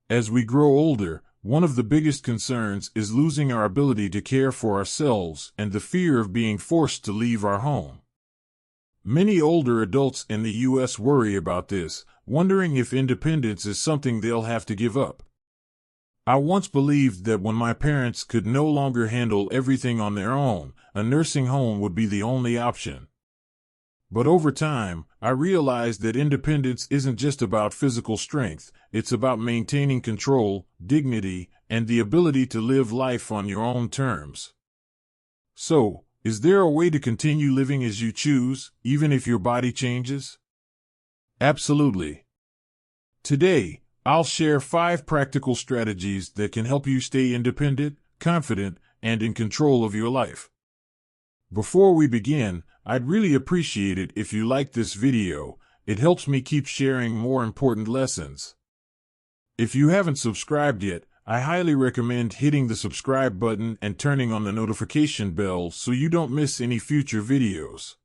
As we grow older, one of the biggest concerns is losing our ability to care for ourselves and the fear of being forced to leave our home. Many older adults in the U.S. worry about this, wondering if independence is something they'll have to give up. I once believed that when my parents could no longer handle everything on their own, a nursing home would be the only option. But over time, I realized that independence isn't just about physical strength, it's about maintaining control, dignity, and the ability to live life on your own terms. So, is there a way to continue living as you choose, even if your body changes? Absolutely. Today, I'll share 5 practical strategies that can help you stay independent, confident, and in control of your life. Before we begin, I'd really appreciate it if you liked this video. It helps me keep sharing more important lessons. If you haven't subscribed yet, I highly recommend hitting the subscribe button and turning on the notification bell so you don't miss any future videos.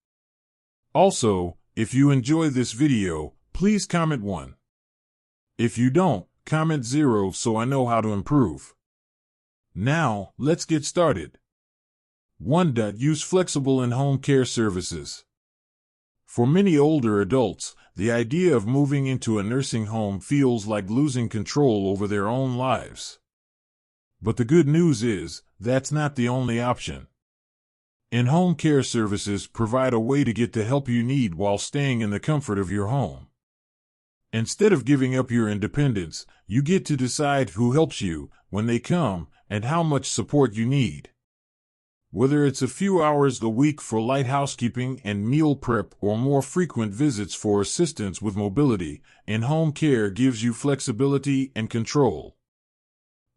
Also, if you enjoy this video, please comment 1. If you don't, comment 0 so I know how to improve. Now, let's get started. 1. Use flexible and home care services. For many older adults, the idea of moving into a nursing home feels like losing control over their own lives. But the good news is, that's not the only option. In-home care services provide a way to get the help you need while staying in the comfort of your home. Instead of giving up your independence, you get to decide who helps you, when they come, and how much support you need. Whether it's a few hours a week for light housekeeping and meal prep or more frequent visits for assistance with mobility, in-home care gives you flexibility and control.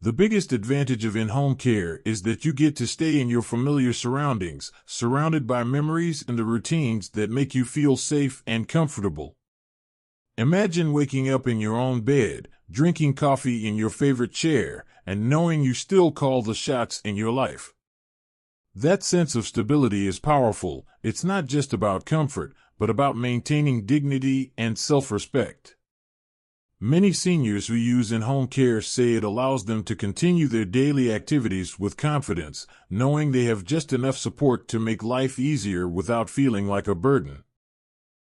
The biggest advantage of in-home care is that you get to stay in your familiar surroundings, surrounded by memories and the routines that make you feel safe and comfortable. Imagine waking up in your own bed, drinking coffee in your favorite chair, and knowing you still call the shots in your life. That sense of stability is powerful. It's not just about comfort, but about maintaining dignity and self-respect. Many seniors who use in-home care say it allows them to continue their daily activities with confidence, knowing they have just enough support to make life easier without feeling like a burden.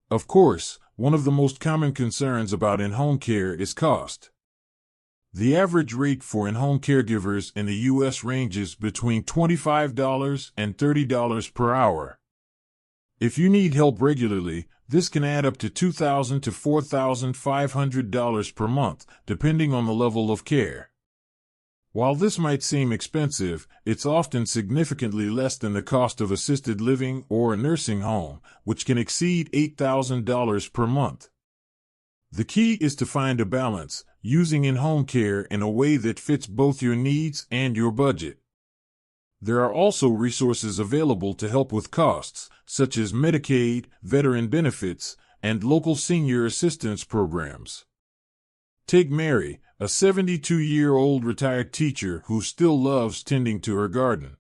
Of course, one of the most common concerns about in-home care is cost. The average rate for in-home caregivers in the U.S. ranges between $25 and $30 per hour. If you need help regularly, this can add up to $2,000 to $4,500 per month, depending on the level of care. While this might seem expensive, it's often significantly less than the cost of assisted living or a nursing home, which can exceed $8,000 per month. The key is to find a balance, using in-home care in a way that fits both your needs and your budget. There are also resources available to help with costs, such as Medicaid, veteran benefits, and local senior assistance programs. Take Mary, a 72-year-old retired teacher who still loves tending to her garden.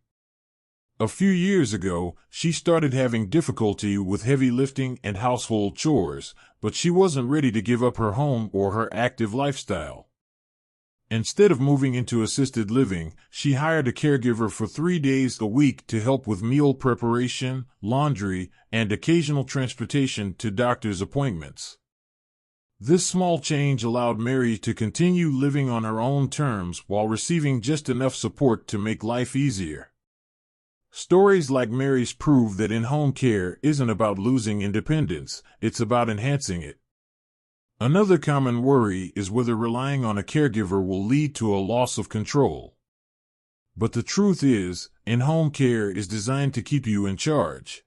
A few years ago, she started having difficulty with heavy lifting and household chores, but she wasn't ready to give up her home or her active lifestyle. Instead of moving into assisted living, she hired a caregiver for 3 days a week to help with meal preparation, laundry, and occasional transportation to doctor's appointments. This small change allowed Mary to continue living on her own terms while receiving just enough support to make life easier. Stories like Mary's prove that in-home care isn't about losing independence, it's about enhancing it. Another common worry is whether relying on a caregiver will lead to a loss of control. But the truth is, in-home care is designed to keep you in charge.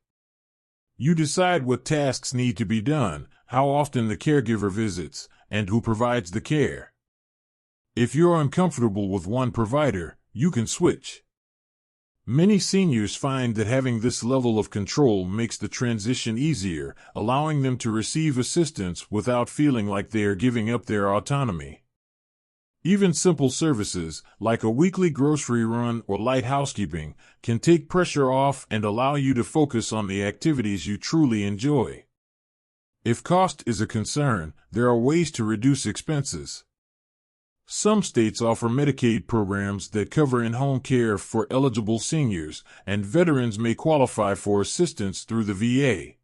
You decide what tasks need to be done, how often the caregiver visits, and who provides the care. If you're uncomfortable with one provider, you can switch. Many seniors find that having this level of control makes the transition easier, allowing them to receive assistance without feeling like they are giving up their autonomy. Even simple services, like a weekly grocery run or light housekeeping, can take pressure off and allow you to focus on the activities you truly enjoy. If cost is a concern, there are ways to reduce expenses. Some states offer Medicaid programs that cover in-home care for eligible seniors, and veterans may qualify for assistance through the VA.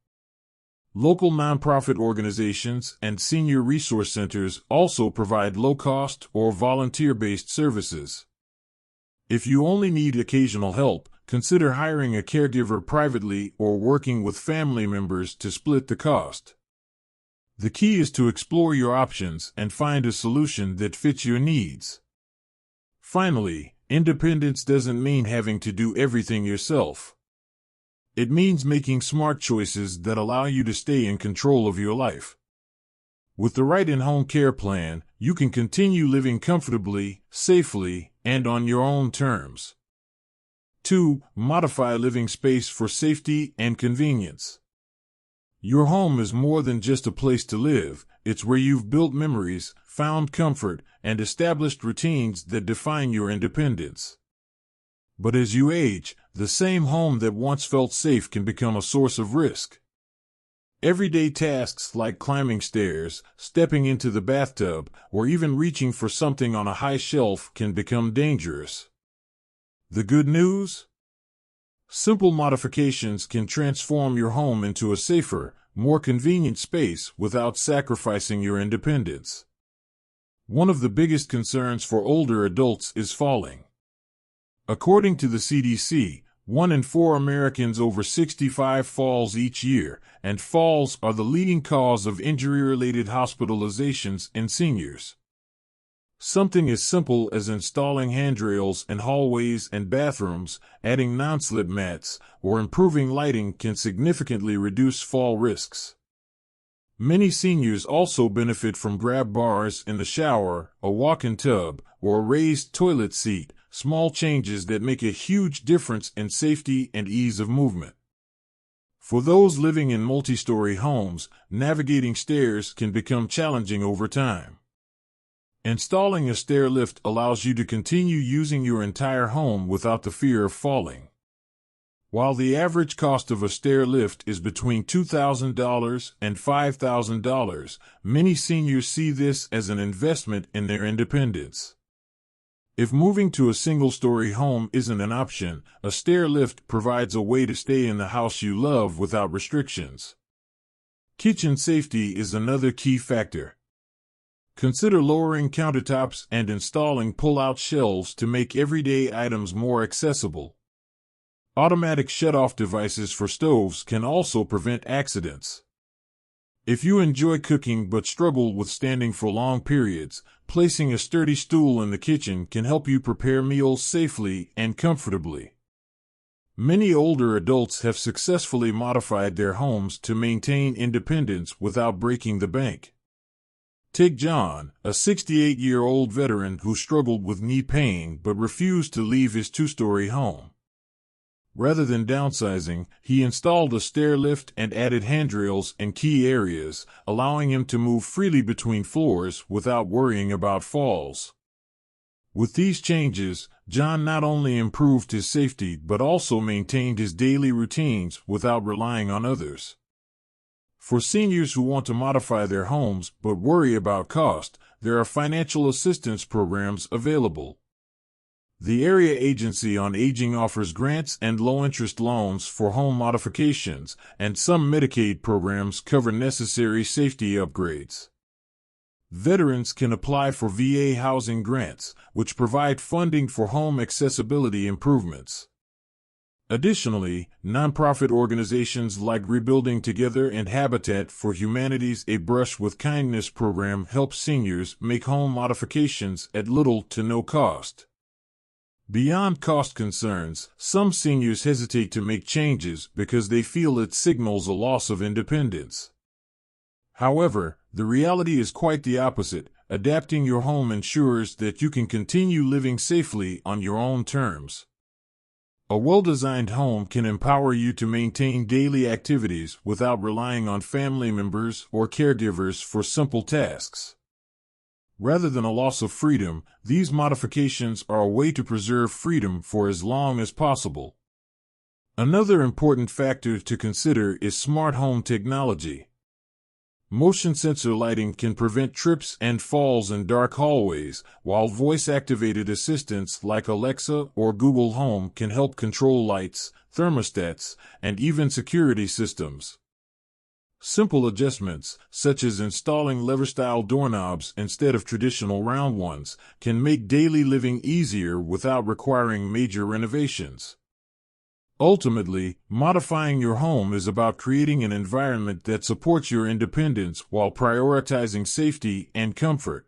Local nonprofit organizations and senior resource centers also provide low-cost or volunteer-based services. If you only need occasional help, consider hiring a caregiver privately or working with family members to split the cost. The key is to explore your options and find a solution that fits your needs. Finally, independence doesn't mean having to do everything yourself. It means making smart choices that allow you to stay in control of your life. With the right in-home care plan, you can continue living comfortably, safely, and on your own terms. 2. Modify living space for safety and convenience. Your home is more than just a place to live. It's where you've built memories, found comfort, and established routines that define your independence. But as you age, the same home that once felt safe can become a source of risk. Everyday tasks like climbing stairs, stepping into the bathtub, or even reaching for something on a high shelf can become dangerous. The good news? Simple modifications can transform your home into a safer, more convenient space without sacrificing your independence. One of the biggest concerns for older adults is falling. According to the CDC, 1 in 4 Americans over 65 falls each year, and falls are the leading cause of injury-related hospitalizations in seniors. Something as simple as installing handrails in hallways and bathrooms, adding non-slip mats, or improving lighting can significantly reduce fall risks. Many seniors also benefit from grab bars in the shower, a walk-in tub, or a raised toilet seat, small changes that make a huge difference in safety and ease of movement. For those living in multi-story homes, navigating stairs can become challenging over time. Installing a stair lift allows you to continue using your entire home without the fear of falling. While the average cost of a stair lift is between $2,000 and $5,000, many seniors see this as an investment in their independence. If moving to a single-story home isn't an option, a stair lift provides a way to stay in the house you love without restrictions. Kitchen safety is another key factor. Consider lowering countertops and installing pull-out shelves to make everyday items more accessible. Automatic shut-off devices for stoves can also prevent accidents. If you enjoy cooking but struggle with standing for long periods, placing a sturdy stool in the kitchen can help you prepare meals safely and comfortably. Many older adults have successfully modified their homes to maintain independence without breaking the bank. Take John, a 68-year-old veteran who struggled with knee pain but refused to leave his 2-story home. Rather than downsizing, he installed a stair lift and added handrails in key areas, allowing him to move freely between floors without worrying about falls. With these changes, John not only improved his safety but also maintained his daily routines without relying on others. For seniors who want to modify their homes but worry about cost, there are financial assistance programs available. The Area Agency on Aging offers grants and low-interest loans for home modifications, and some Medicaid programs cover necessary safety upgrades. Veterans can apply for VA housing grants, which provide funding for home accessibility improvements. Additionally, nonprofit organizations like Rebuilding Together and Habitat for Humanity's A Brush with Kindness program help seniors make home modifications at little to no cost. Beyond cost concerns, some seniors hesitate to make changes because they feel it signals a loss of independence. However, the reality is quite the opposite. Adapting your home ensures that you can continue living safely on your own terms. A well-designed home can empower you to maintain daily activities without relying on family members or caregivers for simple tasks. Rather than a loss of freedom, these modifications are a way to preserve freedom for as long as possible. Another important factor to consider is smart home technology. Motion sensor lighting can prevent trips and falls in dark hallways, while voice-activated assistants like Alexa or Google Home can help control lights, thermostats, and even security systems. Simple adjustments, such as installing lever-style doorknobs instead of traditional round ones, can make daily living easier without requiring major renovations. Ultimately, modifying your home is about creating an environment that supports your independence while prioritizing safety and comfort.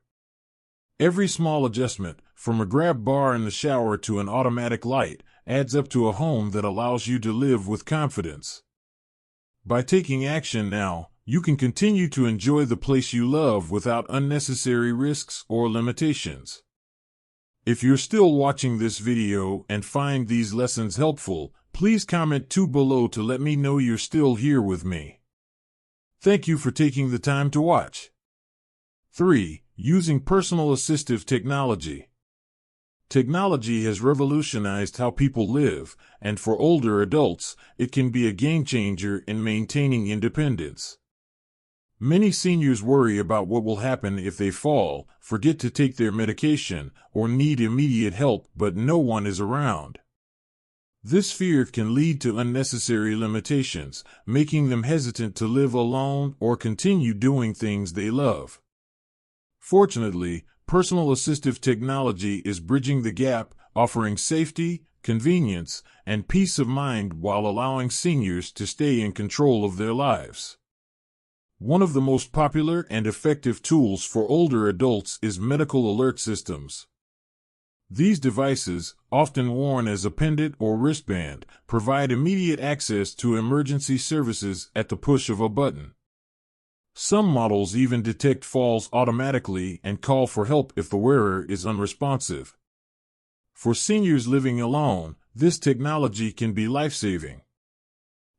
Every small adjustment, from a grab bar in the shower to an automatic light, adds up to a home that allows you to live with confidence. By taking action now, you can continue to enjoy the place you love without unnecessary risks or limitations. If you're still watching this video and find these lessons helpful, please comment below to let me know you're still here with me. Thank you for taking the time to watch. 3. Using personal assistive technology. Technology has revolutionized how people live, and for older adults, it can be a game changer in maintaining independence. Many seniors worry about what will happen if they fall, forget to take their medication, or need immediate help but no one is around. This fear can lead to unnecessary limitations, making them hesitant to live alone or continue doing things they love. Fortunately, personal assistive technology is bridging the gap, offering safety, convenience, and peace of mind while allowing seniors to stay in control of their lives. One of the most popular and effective tools for older adults is medical alert systems. These devices, often worn as a pendant or wristband, provide immediate access to emergency services at the push of a button. Some models even detect falls automatically and call for help if the wearer is unresponsive. For seniors living alone, this technology can be life-saving.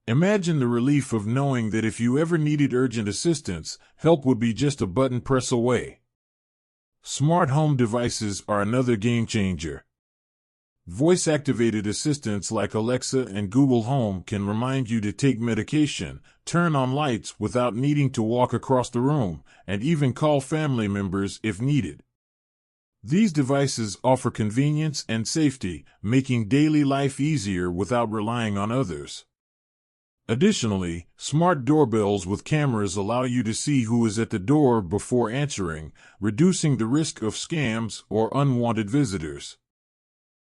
Imagine the relief of knowing that if you ever needed urgent assistance, help would be just a button press away. Smart home devices are another game changer. Voice-activated assistants like Alexa and Google Home can remind you to take medication, turn on lights without needing to walk across the room, and even call family members if needed. These devices offer convenience and safety, making daily life easier without relying on others. Additionally, smart doorbells with cameras allow you to see who is at the door before answering, reducing the risk of scams or unwanted visitors.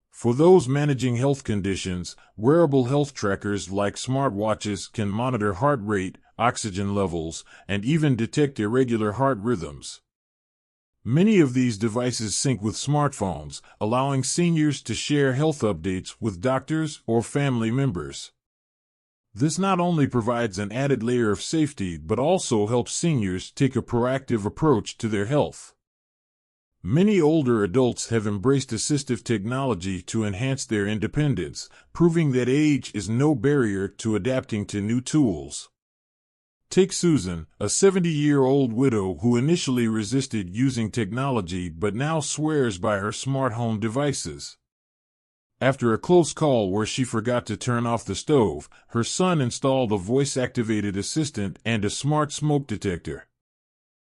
For those managing health conditions, wearable health trackers like smartwatches can monitor heart rate, oxygen levels, and even detect irregular heart rhythms. Many of these devices sync with smartphones, allowing seniors to share health updates with doctors or family members. This not only provides an added layer of safety but also helps seniors take a proactive approach to their health. Many older adults have embraced assistive technology to enhance their independence, proving that age is no barrier to adapting to new tools. Take Susan, a 70-year-old widow who initially resisted using technology but now swears by her smart home devices. After a close call where she forgot to turn off the stove, her son installed a voice-activated assistant and a smart smoke detector.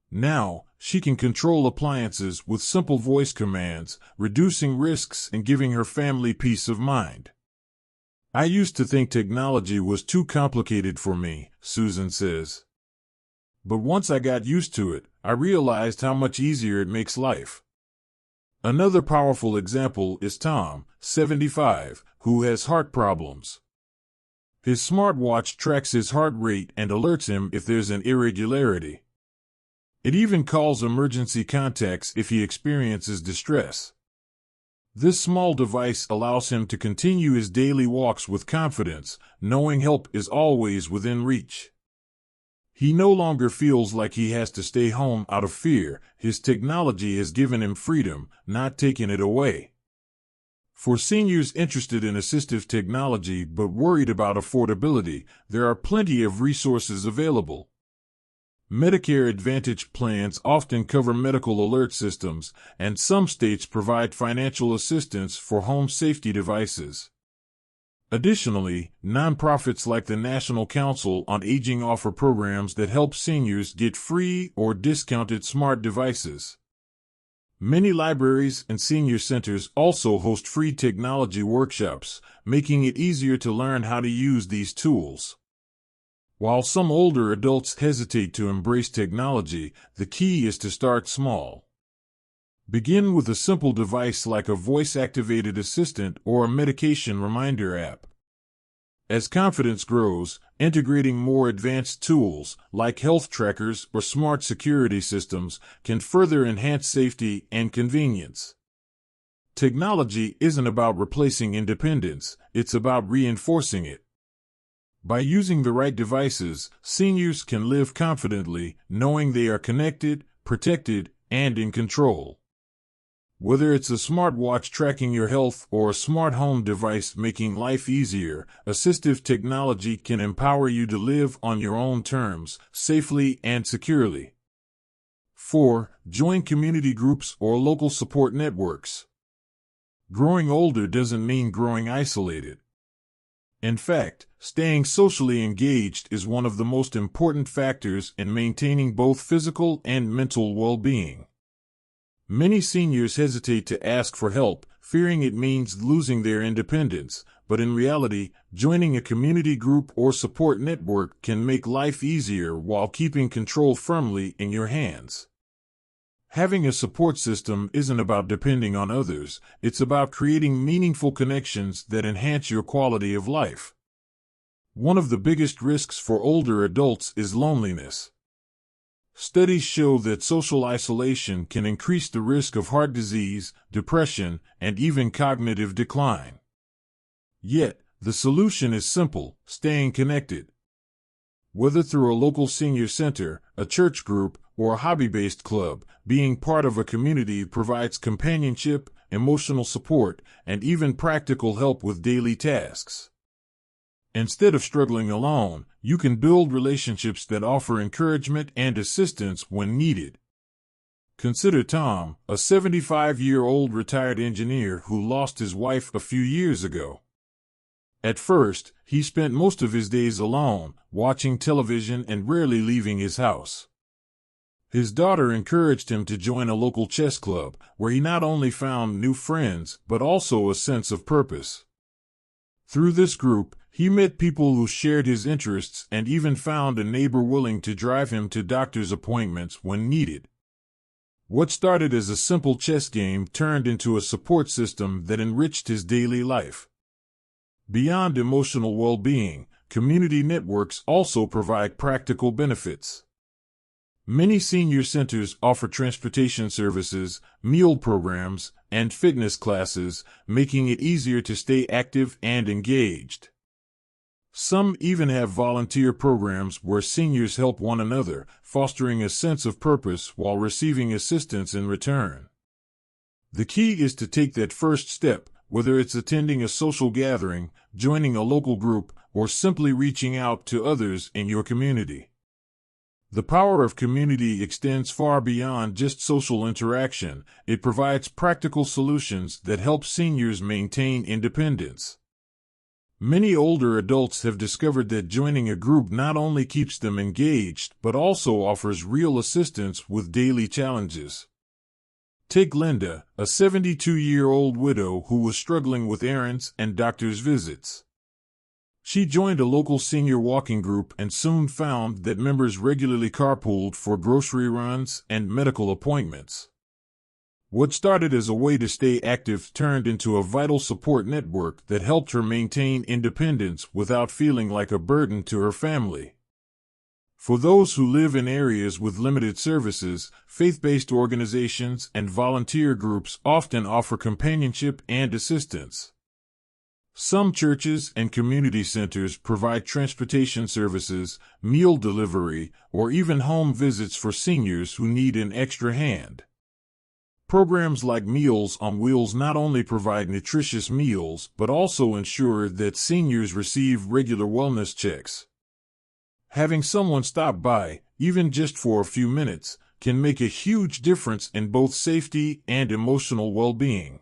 Now, she can control appliances with simple voice commands, reducing risks and giving her family peace of mind. I used to think technology was too complicated for me, Susan says. But once I got used to it, I realized how much easier it makes life. Another powerful example is Tom, 75, who has heart problems. His smartwatch tracks his heart rate and alerts him if there's an irregularity. It even calls emergency contacts if he experiences distress. This small device allows him to continue his daily walks with confidence, knowing help is always within reach. He no longer feels like he has to stay home out of fear. His technology has given him freedom, not taken it away. For seniors interested in assistive technology but worried about affordability, there are plenty of resources available. Medicare Advantage plans often cover medical alert systems, and some states provide financial assistance for home safety devices. Additionally, nonprofits like the National Council on Aging offer programs that help seniors get free or discounted smart devices. Many libraries and senior centers also host free technology workshops, making it easier to learn how to use these tools. While some older adults hesitate to embrace technology, the key is to start small. Begin with a simple device like a voice-activated assistant or a medication reminder app. As confidence grows, integrating more advanced tools, like health trackers or smart security systems, can further enhance safety and convenience. Technology isn't about replacing independence, it's about reinforcing it. By using the right devices, seniors can live confidently, knowing they are connected, protected, and in control. Whether it's a smartwatch tracking your health or a smart home device making life easier, assistive technology can empower you to live on your own terms, safely and securely. 4. Join community groups or local support networks. Growing older doesn't mean growing isolated. In fact, staying socially engaged is one of the most important factors in maintaining both physical and mental well-being. Many seniors hesitate to ask for help, fearing it means losing their independence, but in reality, joining a community group or support network can make life easier while keeping control firmly in your hands. Having a support system isn't about depending on others, it's about creating meaningful connections that enhance your quality of life. One of the biggest risks for older adults is loneliness. Studies show that social isolation can increase the risk of heart disease, depression, and even cognitive decline. Yet, the solution is simple: staying connected. Whether through a local senior center, a church group, or a hobby-based club, being part of a community provides companionship, emotional support, and even practical help with daily tasks. Instead of struggling alone, you can build relationships that offer encouragement and assistance when needed. Consider Tom, a 75-year-old retired engineer who lost his wife a few years ago. At first, he spent most of his days alone, watching television and rarely leaving his house. His daughter encouraged him to join a local chess club, where he not only found new friends but also a sense of purpose. Through this group, he met people who shared his interests and even found a neighbor willing to drive him to doctor's appointments when needed. What started as a simple chess game turned into a support system that enriched his daily life. Beyond emotional well-being, community networks also provide practical benefits. Many senior centers offer transportation services, meal programs, and fitness classes, making it easier to stay active and engaged. Some even have volunteer programs where seniors help one another, fostering a sense of purpose while receiving assistance in return. The key is to take that first step, whether it's attending a social gathering, joining a local group, or simply reaching out to others in your community. The power of community extends far beyond just social interaction. It provides practical solutions that help seniors maintain independence. Many older adults have discovered that joining a group not only keeps them engaged, but also offers real assistance with daily challenges. Take Linda, a 72-year-old widow who was struggling with errands and doctor's visits. She joined a local senior walking group and soon found that members regularly carpooled for grocery runs and medical appointments. What started as a way to stay active turned into a vital support network that helped her maintain independence without feeling like a burden to her family. For those who live in areas with limited services, faith-based organizations and volunteer groups often offer companionship and assistance. Some churches and community centers provide transportation services, meal delivery, or even home visits for seniors who need an extra hand. Programs like Meals on Wheels not only provide nutritious meals but also ensure that seniors receive regular wellness checks. Having someone stop by, even just for a few minutes, can make a huge difference in both safety and emotional well-being.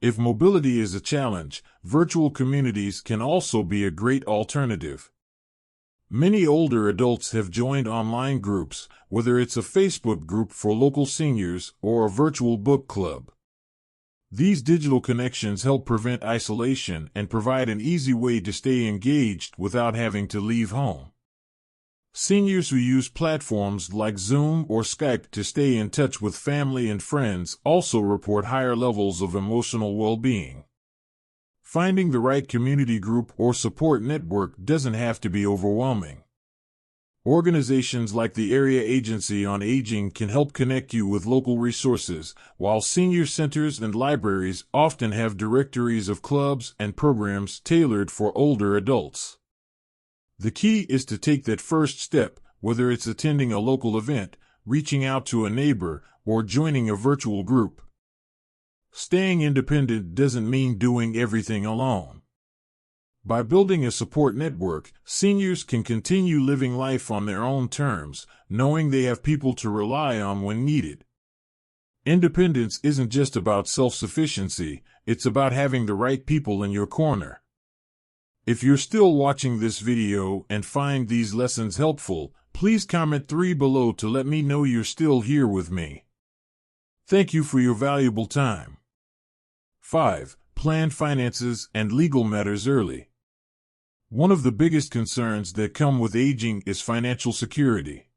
If mobility is a challenge, virtual communities can also be a great alternative. Many older adults have joined online groups, whether it's a Facebook group for local seniors or a virtual book club. These digital connections help prevent isolation and provide an easy way to stay engaged without having to leave home. Seniors who use platforms like Zoom or Skype to stay in touch with family and friends also report higher levels of emotional well-being. Finding the right community group or support network doesn't have to be overwhelming. Organizations like the Area Agency on Aging can help connect you with local resources, while senior centers and libraries often have directories of clubs and programs tailored for older adults. The key is to take that first step, whether it's attending a local event, reaching out to a neighbor, or joining a virtual group. Staying independent doesn't mean doing everything alone. By building a support network, seniors can continue living life on their own terms, knowing they have people to rely on when needed. Independence isn't just about self-sufficiency, it's about having the right people in your corner. If you're still watching this video and find these lessons helpful, please comment 3 below to let me know you're still here with me. Thank you for your valuable time. 5. Plan finances and legal matters early. One of the biggest concerns that come with aging is financial security.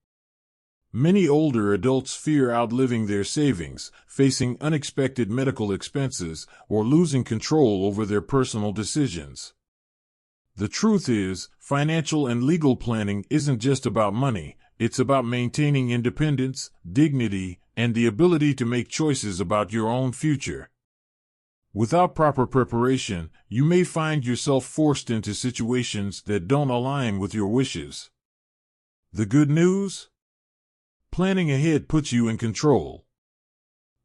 Many older adults fear outliving their savings, facing unexpected medical expenses, or losing control over their personal decisions. The truth is, financial and legal planning isn't just about money, it's about maintaining independence, dignity, and the ability to make choices about your own future. Without proper preparation, you may find yourself forced into situations that don't align with your wishes. The good news? Planning ahead puts you in control.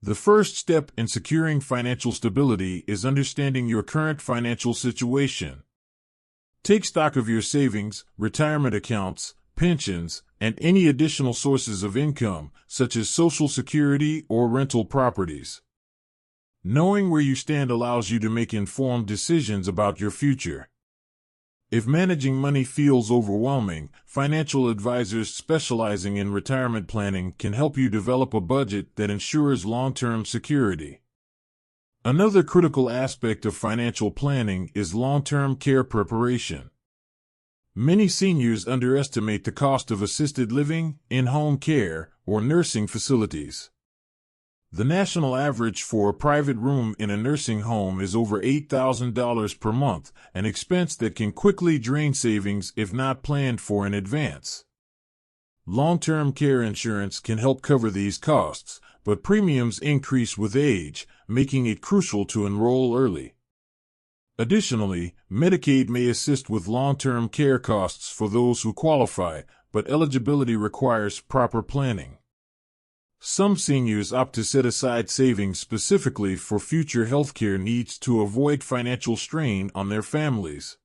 The first step in securing financial stability is understanding your current financial situation. Take stock of your savings, retirement accounts, pensions, and any additional sources of income, such as Social Security or rental properties. Knowing where you stand allows you to make informed decisions about your future. If managing money feels overwhelming, financial advisors specializing in retirement planning can help you develop a budget that ensures long-term security. Another critical aspect of financial planning is long-term care preparation. Many seniors underestimate the cost of assisted living, in-home care, or nursing facilities. The national average for a private room in a nursing home is over $8,000 per month, an expense that can quickly drain savings if not planned for in advance. Long-term care insurance can help cover these costs, but premiums increase with age, making it crucial to enroll early. Additionally, Medicaid may assist with long-term care costs for those who qualify, but eligibility requires proper planning. Some seniors opt to set aside savings specifically for future healthcare needs to avoid financial strain on their families.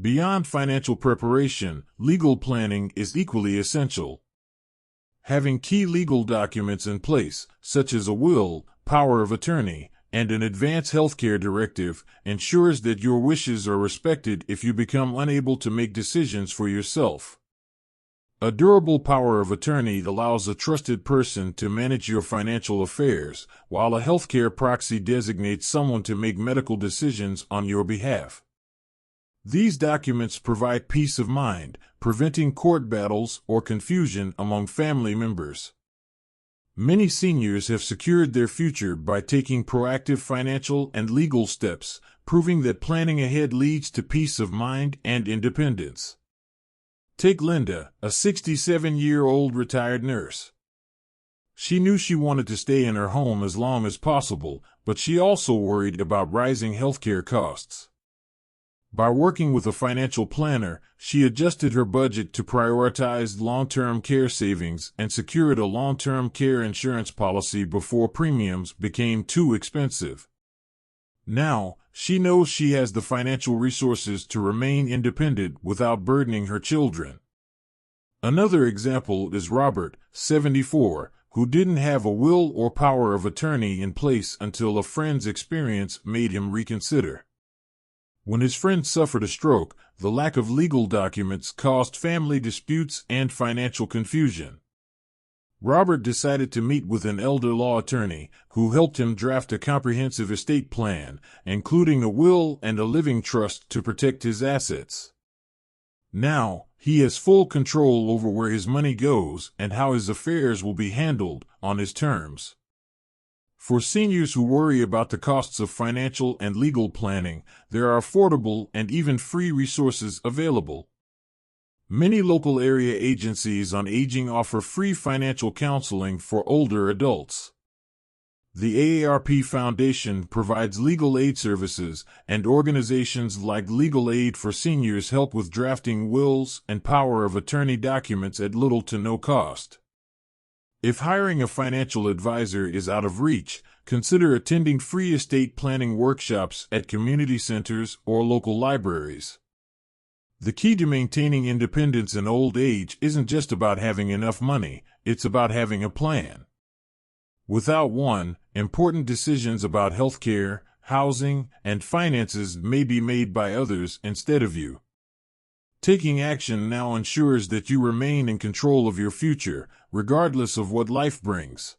Beyond financial preparation, legal planning is equally essential. Having key legal documents in place, such as a will, power of attorney, and an advance healthcare directive, ensures that your wishes are respected if you become unable to make decisions for yourself. A durable power of attorney allows a trusted person to manage your financial affairs, while a healthcare proxy designates someone to make medical decisions on your behalf. These documents provide peace of mind, preventing court battles or confusion among family members. Many seniors have secured their future by taking proactive financial and legal steps, proving that planning ahead leads to peace of mind and independence. Take Linda, a 67-year-old retired nurse. She knew she wanted to stay in her home as long as possible, but she also worried about rising healthcare costs. By working with a financial planner, she adjusted her budget to prioritize long-term care savings and secured a long-term care insurance policy before premiums became too expensive. Now, she knows she has the financial resources to remain independent without burdening her children. Another example is Robert, 74, who didn't have a will or power of attorney in place until a friend's experience made him reconsider. When his friend suffered a stroke, the lack of legal documents caused family disputes and financial confusion. Robert decided to meet with an elder law attorney who helped him draft a comprehensive estate plan, including a will and a living trust to protect his assets. Now, he has full control over where his money goes and how his affairs will be handled on his terms. For seniors who worry about the costs of financial and legal planning, there are affordable and even free resources available. Many local area agencies on aging offer free financial counseling for older adults. The AARP Foundation provides legal aid services, and organizations like Legal Aid for Seniors help with drafting wills and power of attorney documents at little to no cost. If hiring a financial advisor is out of reach, consider attending free estate planning workshops at community centers or local libraries. The key to maintaining independence in old age isn't just about having enough money, it's about having a plan. Without one, important decisions about healthcare, housing, and finances may be made by others instead of you. Taking action now ensures that you remain in control of your future, regardless of what life brings.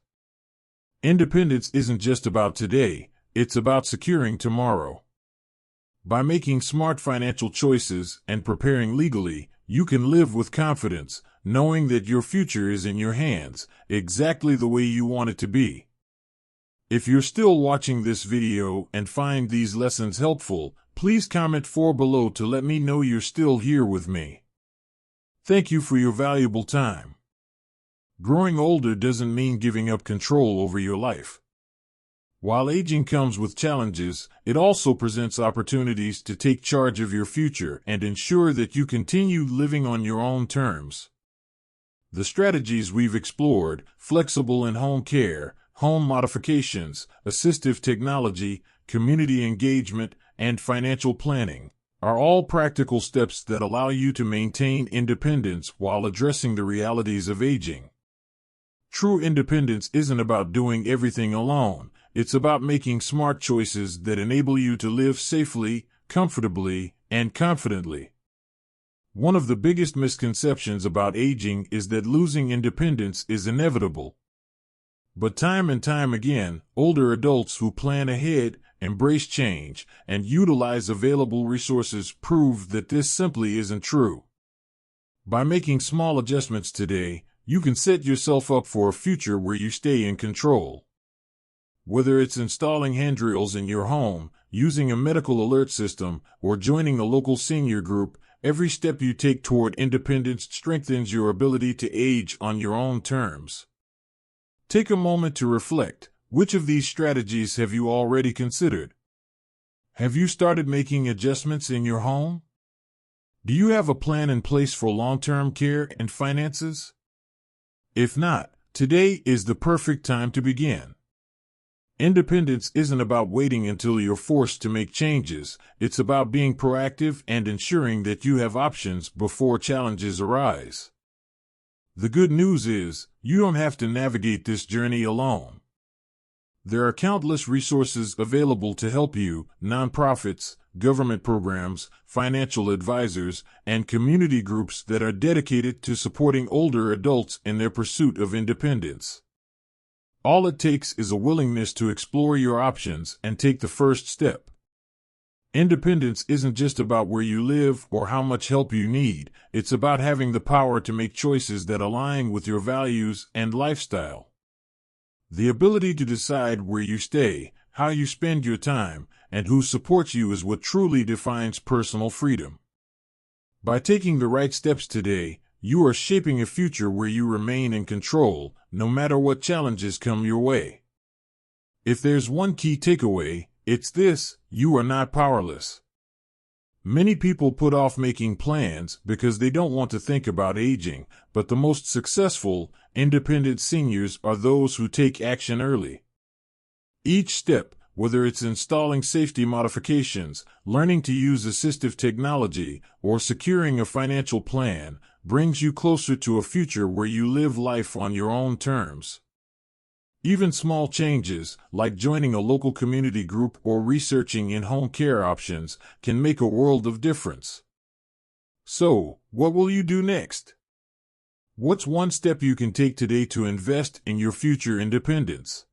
Independence isn't just about today, it's about securing tomorrow. By making smart financial choices and preparing legally, you can live with confidence, knowing that your future is in your hands, exactly the way you want it to be. If you're still watching this video and find these lessons helpful, please comment below to let me know you're still here with me. Thank you for your valuable time. Growing older doesn't mean giving up control over your life. While aging comes with challenges, it also presents opportunities to take charge of your future and ensure that you continue living on your own terms. The strategies we've explored, flexible and home care, home modifications, assistive technology, community engagement, and financial planning, are all practical steps that allow you to maintain independence while addressing the realities of aging. True independence isn't about doing everything alone, it's about making smart choices that enable you to live safely, comfortably, and confidently. One of the biggest misconceptions about aging is that losing independence is inevitable. But time and time again, older adults who plan ahead, embrace change, and utilize available resources prove that this simply isn't true. By making small adjustments today, you can set yourself up for a future where you stay in control. Whether it's installing handrails in your home, using a medical alert system, or joining a local senior group, every step you take toward independence strengthens your ability to age on your own terms. Take a moment to reflect. Which of these strategies have you already considered? Have you started making adjustments in your home? Do you have a plan in place for long-term care and finances? If not, today is the perfect time to begin. Independence isn't about waiting until you're forced to make changes, it's about being proactive and ensuring that you have options before challenges arise. The good news is, you don't have to navigate this journey alone. There are countless resources available to help you: nonprofits, government programs, financial advisors, and community groups that are dedicated to supporting older adults in their pursuit of independence. All it takes is a willingness to explore your options and take the first step. Independence isn't just about where you live or how much help you need, it's about having the power to make choices that align with your values and lifestyle. The ability to decide where you stay, how you spend your time, and who supports you is what truly defines personal freedom. By taking the right steps today, you are shaping a future where you remain in control, no matter what challenges come your way. If there's one key takeaway, it's this: you are not powerless. Many people put off making plans because they don't want to think about aging, but the most successful, independent seniors are those who take action early. Each step, whether it's installing safety modifications, learning to use assistive technology, or securing a financial plan, brings you closer to a future where you live life on your own terms. Even small changes, like joining a local community group or researching in-home care options, can make a world of difference. So, what will you do next? What's one step you can take today to invest in your future independence?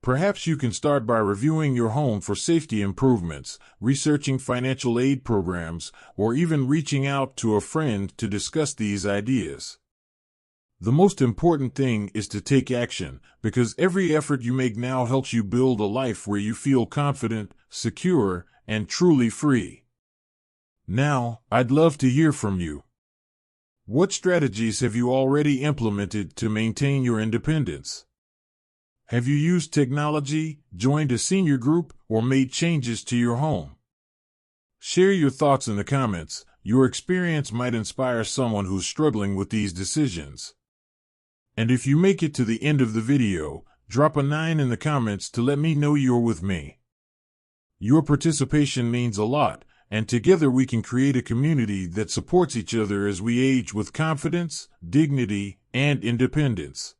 Perhaps you can start by reviewing your home for safety improvements, researching financial aid programs, or even reaching out to a friend to discuss these ideas. The most important thing is to take action, because every effort you make now helps you build a life where you feel confident, secure, and truly free. Now, I'd love to hear from you. What strategies have you already implemented to maintain your independence? Have you used technology, joined a senior group, or made changes to your home? Share your thoughts in the comments. Your experience might inspire someone who's struggling with these decisions. And if you make it to the end of the video, drop a 9 in the comments to let me know you're with me. Your participation means a lot, and together we can create a community that supports each other as we age with confidence, dignity, and independence.